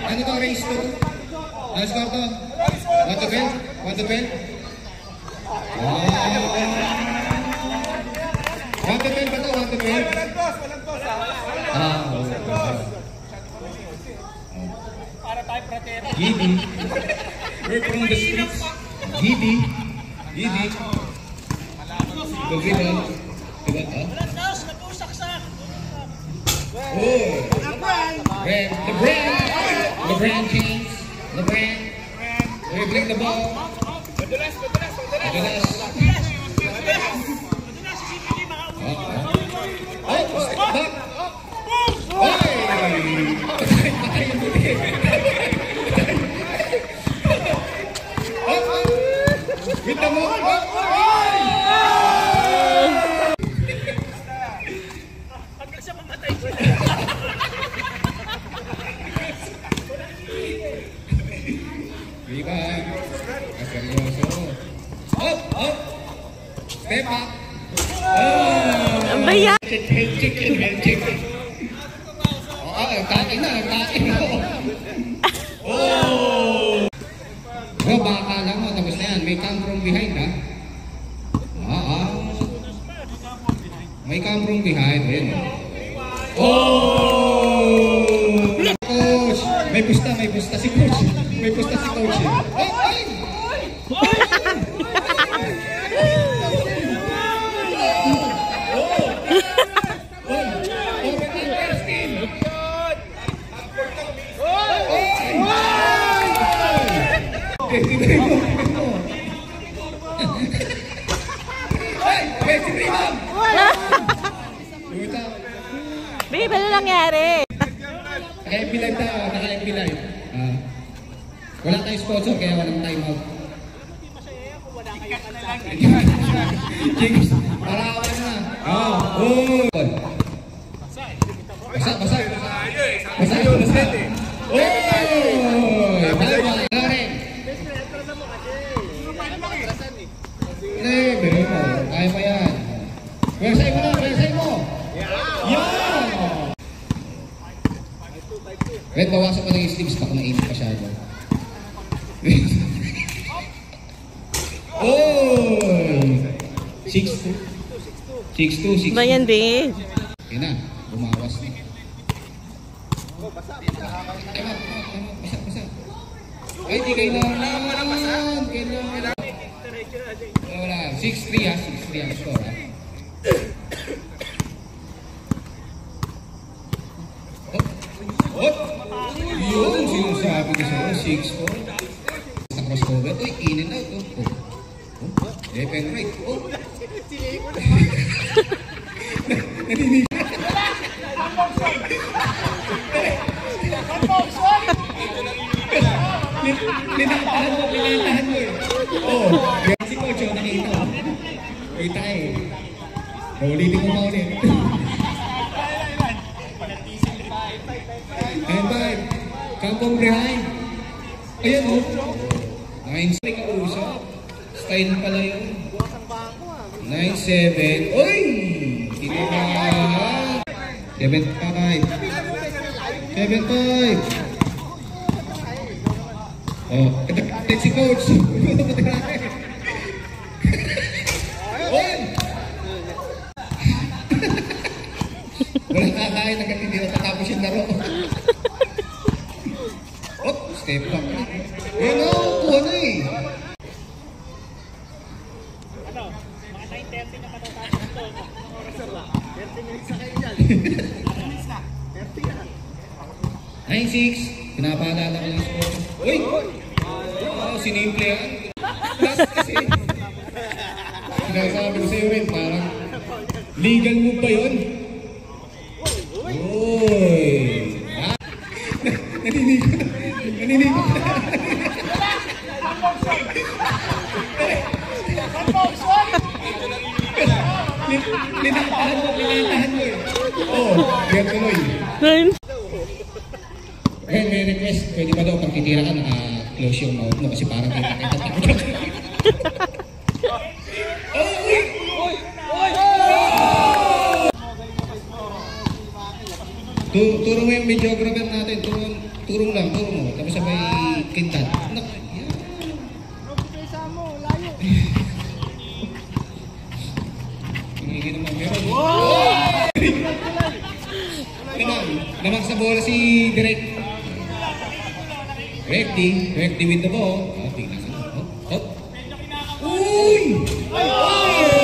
Ano to, race to? Ano score to? 1-12? 1-12? 1-12 ba to? 1-12? Gidi. We're from the streets. Gidi. Gidi. Gidi. Oh. LeBron James. LeBron. Dribbling the ball. Madulas. Oh, step back. Kita mo. Hanggang siya mamatay. Viva. Seryoso. Up. Step up. Ang baya. Head check. Kain na. Oh! Bro, baka lang mo. Tapos na yan. May come from behind, ha? May come from behind. Ayan. Oh! Coach! May pusta si coach. May pusta si coach. Ay! Babe, ano nangyari? Naka-MP live tayo, naka-MP live. Wala tayong sponsor kaya walang time out. James, parawan na. Basa. Kaya pa yan. Pwersay mo. Yan! Red, bawasan pa ng sleeves pa kung nainit masyado. Oh! 6-2. Ba yan, babe? Yan na, bumawas na. Basa. Ay, di kailangan. Wala. 6-3 ha. 6-3 ang score ha. Yun, sinasabi ko sa'yo. 6-4. Sa crossover. Uy, in and out. Left and right. Naninig. Linatahan mo eh. Si Coach, nakita. Kita eh. Ulitin mo ulit. And five. Come from behind. Ayan o. 9-6 ka usap. Style pala yun. 9-7. Uy! Hindi na. 7-5. 7-5. Oh, let's si Coach. Walang kakain hanggang hindi natatapos yung laro. Oh, step back. Yan o, kuha na eh. Ano? Mga 9:30 na matatapos ito. 30 minutes na kayo dyan. 30 na. 9-6. Pinapaalala ko yung score. Uy! Sinimple yan. Last kasi. Sinasabi ko sa'yo rin, parang legal move ba yun? Uy! Naninigo. Linatahan mo eh. Oo, yan tuloy. May request, pwede ba daw pag titira ka naka-close yung mouth mo kasi parang kita. Turo mo yung videographer natin. Turong lang, turo mo. Tapos sabay kintan. Yan. Rob, pesa mo, layo. Hingigin naman meron. Naman sa bola si Greg. Greg D with the ball. Tingnan ka. Hop. Uy! Uy!